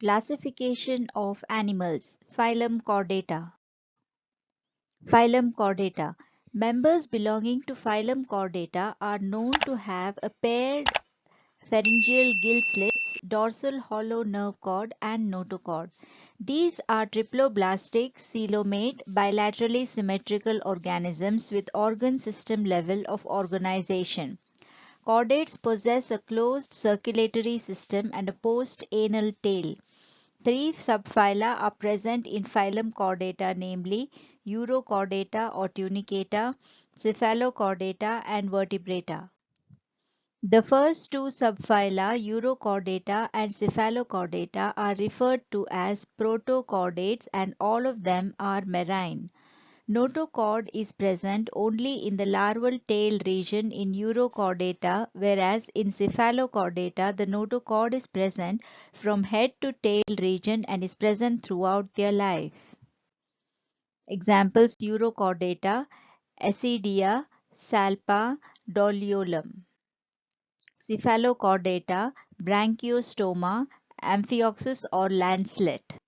Classification of animals. Phylum Chordata. Phylum Chordata. Members belonging to Phylum Chordata are known to have a paired pharyngeal gill slits, dorsal hollow nerve cord, and notochord. These are triploblastic, coelomate, bilaterally symmetrical organisms with organ system level of organization. Chordates possess a closed circulatory system and a post-anal tail. Three subphyla are present in phylum Chordata, namely Urochordata or Tunicata, Cephalochordata, and Vertebrata. The first two subphyla, Urochordata and Cephalochordata, are referred to as protochordates and all of them are marine. Notochord is present only in the larval tail region in Urochordata, whereas in Cephalochordata the notochord is present from head to tail region and is present throughout their life. Examples: Urochordata, Acidia, Salpa, Doliolum. Cephalochordata, Branchiostoma, Amphioxus or lancelet.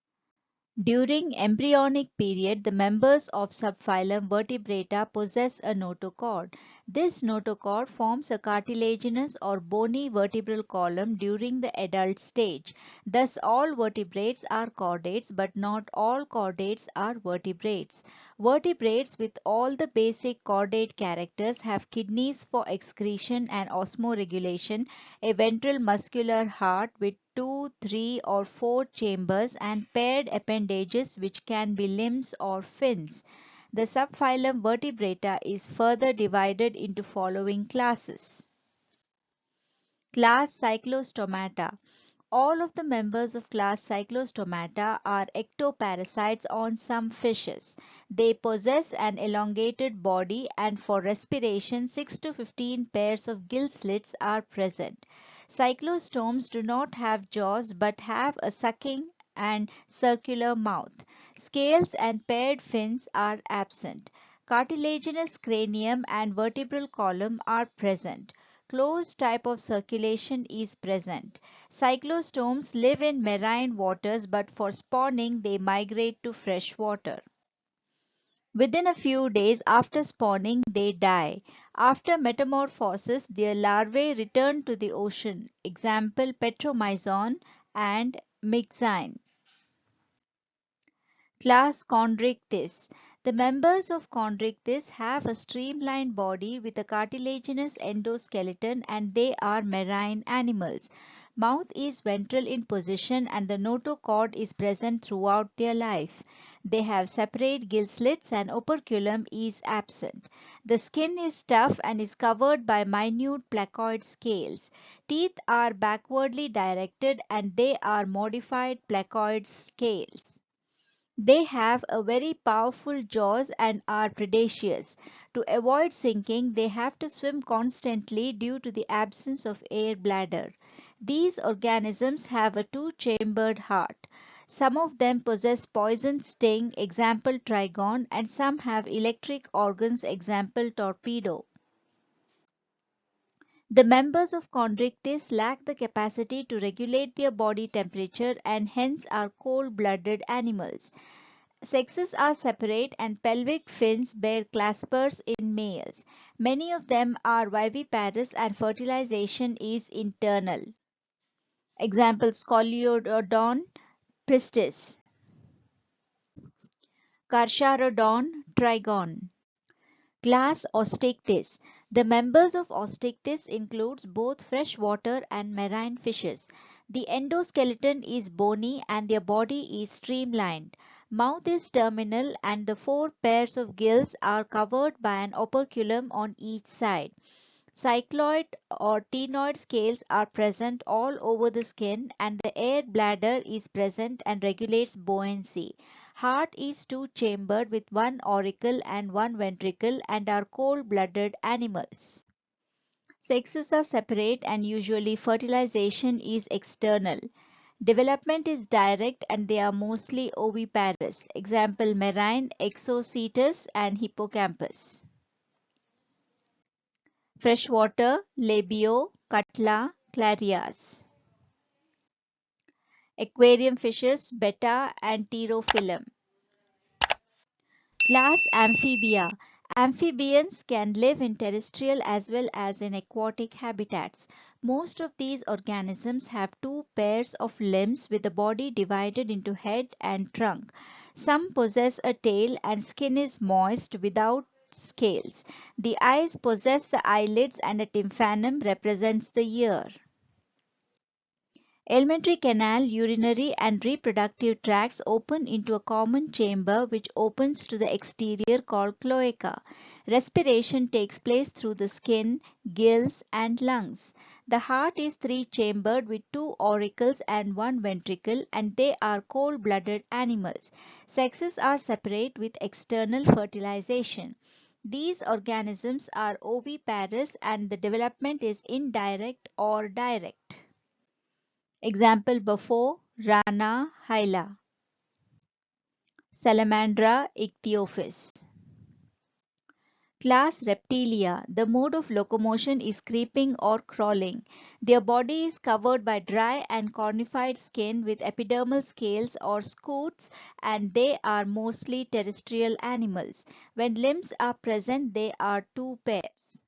During embryonic period, the members of subphylum Vertebrata possess a notochord. This notochord forms a cartilaginous or bony vertebral column during the adult stage. Thus, all vertebrates are chordates, but not all chordates are vertebrates. Vertebrates with all the basic chordate characters have kidneys for excretion and osmoregulation, a ventral muscular heart with 2, 3 or 4 chambers and paired appendages which can be limbs or fins. The subphylum Vertebrata is further divided into following classes. Class Cyclostomata. All of the members of class Cyclostomata are ectoparasites on some fishes. They possess an elongated body and for respiration 6 to 15 pairs of gill slits are present. Cyclostomes do not have jaws but have a sucking and circular mouth. Scales and paired fins are absent. Cartilaginous cranium and vertebral column are present. Closed type of circulation is present. Cyclostomes live in marine waters but for spawning they migrate to fresh water. Within a few days after spawning they die. After metamorphosis their larvae return to the ocean. Example Petromyzon and Myxine. Class Chondrichthyes. The members of Chondrichthyes have a streamlined body with a cartilaginous endoskeleton and they are marine animals. Mouth is ventral in position and the notochord is present throughout their life. They have separate gill slits and operculum is absent. The skin is tough and is covered by minute placoid scales. Teeth are backwardly directed and they are modified placoid scales. They have a very powerful jaws and are predaceous. To avoid sinking, they have to swim constantly due to the absence of air bladder. These organisms have a two-chambered heart. Some of them possess poison sting, example trigon, and some have electric organs, example torpedo. The members of Chondrichthyes lack the capacity to regulate their body temperature and hence are cold-blooded animals. Sexes are separate and pelvic fins bear claspers in males. Many of them are viviparous and fertilization is internal. Examples Scoliodon pristis, Carcharodon trigon. Class Osteichthyes. The members of Osteichthyes includes both freshwater and marine fishes. The endoskeleton is bony and their body is streamlined. Mouth is terminal and the four pairs of gills are covered by an operculum on each side. Cycloid or ctenoid scales are present all over the skin and the air bladder is present and regulates buoyancy. Heart is two-chambered with one auricle and one ventricle and are cold-blooded animals. Sexes are separate and usually fertilization is external. Development is direct and they are mostly oviparous. Example marine Exocetus and Hippocampus. Freshwater Labio, Cutla, Clarias. Aquarium fishes, betta and pterophyllum. Class Amphibia. Amphibians can live in terrestrial as well as in aquatic habitats. Most of these organisms have two pairs of limbs with the body divided into head and trunk. Some possess a tail and skin is moist without scales. The eyes possess the eyelids and a tympanum represents the ear. Alimentary canal, urinary and reproductive tracts open into a common chamber which opens to the exterior called cloaca. Respiration takes place through the skin, gills and lungs. The heart is three-chambered with two auricles and one ventricle and they are cold-blooded animals. Sexes are separate with external fertilization. These organisms are oviparous and the development is indirect or direct. Example Buffo, Rana, Hyla. Salamandra, Ichthyophis. Class Reptilia. The mode of locomotion is creeping or crawling. Their body is covered by dry and cornified skin with epidermal scales or scutes and they are mostly terrestrial animals. When limbs are present, they are two pairs.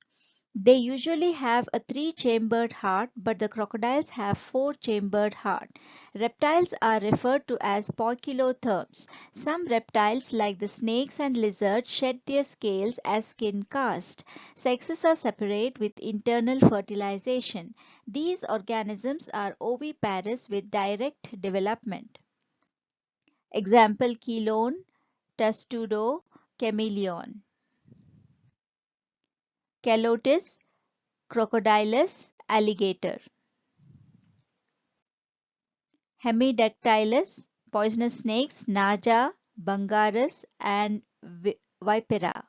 They usually have a three-chambered heart, but the crocodiles have four-chambered heart. Reptiles are referred to as poikilotherms. Some reptiles, like the snakes and lizards, shed their scales as skin cast. Sexes are separate with internal fertilization. These organisms are oviparous with direct development. Example Chelone, Testudo, Chameleon. Calotis, Crocodilus, alligator. Hemidactylus, poisonous snakes, Naja, Bungarus and Vipera.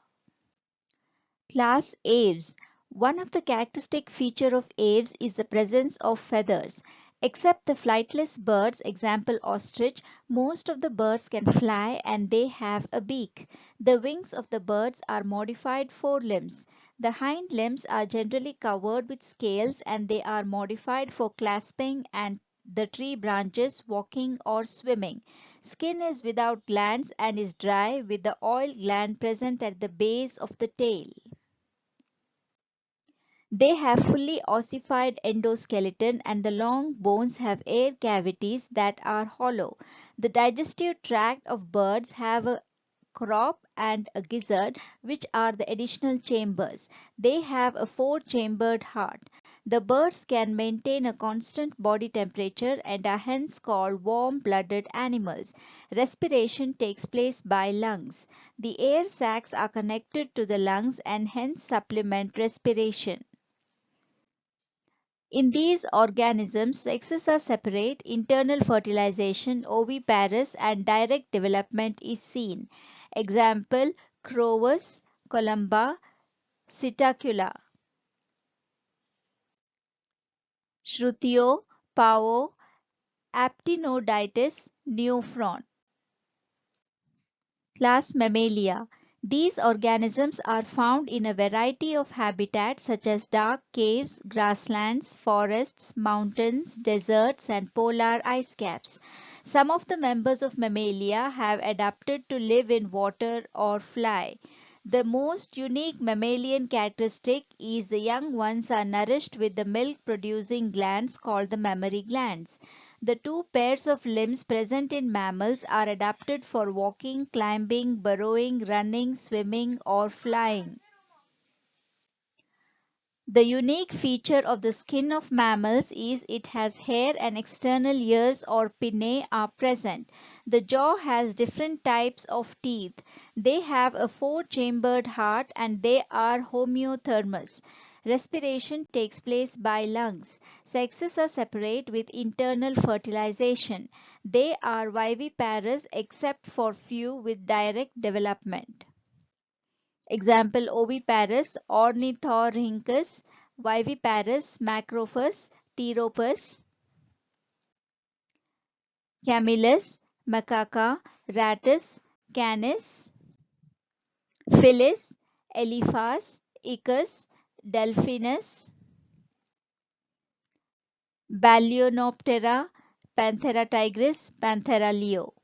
Class Aves. One of the characteristic feature of aves is the presence of feathers. Except the flightless birds, example ostrich, most of the birds can fly and they have a beak. The wings of the birds are modified forelimbs. The hind limbs are generally covered with scales and they are modified for clasping and the tree branches, walking or swimming. Skin is without glands and is dry with the oil gland present at the base of the tail. They have fully ossified endoskeleton and the long bones have air cavities that are hollow. The digestive tract of birds have a crop and a gizzard which are the additional chambers. They have a four-chambered heart. The birds can maintain a constant body temperature and are hence called warm-blooded animals. Respiration takes place by lungs. The air sacs are connected to the lungs and hence supplement respiration. In these organisms, sexes are separate, internal fertilization, oviparous and direct development is seen. Example, Crowus, Columba, Psittacula. Shrutio, Pao, Aptenodytes, Neophron. Class Mammalia. These organisms are found in a variety of habitats such as dark caves, grasslands, forests, mountains, deserts and polar ice caps. Some of the members of Mammalia have adapted to live in water or fly. The most unique mammalian characteristic is the young ones are nourished with the milk-producing glands called the mammary glands. The two pairs of limbs present in mammals are adapted for walking, climbing, burrowing, running, swimming or flying. The unique feature of the skin of mammals is it has hair and external ears or pinnae are present. The jaw has different types of teeth. They have a four-chambered heart and they are homeothermous. Respiration takes place by lungs. Sexes are separate with internal fertilization. They are viviparous except for few with direct development. Example oviparous Ornithorhynchus, viviparous Macrophus, Pteropus, Camillus, Macaca, Rattus, Canis, Phyllis, Elephas, Icus, Delphinus, Balaenoptera, Panthera tigris, Panthera leo.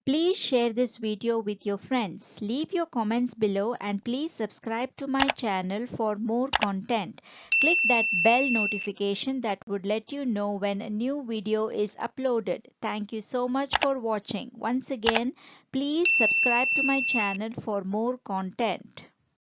Please share this video with your friends. Leave your comments below and please subscribe to my channel for more content. Click that bell notification that would let you know when a new video is uploaded. Thank you so much for watching. Once again, please subscribe to my channel for more content.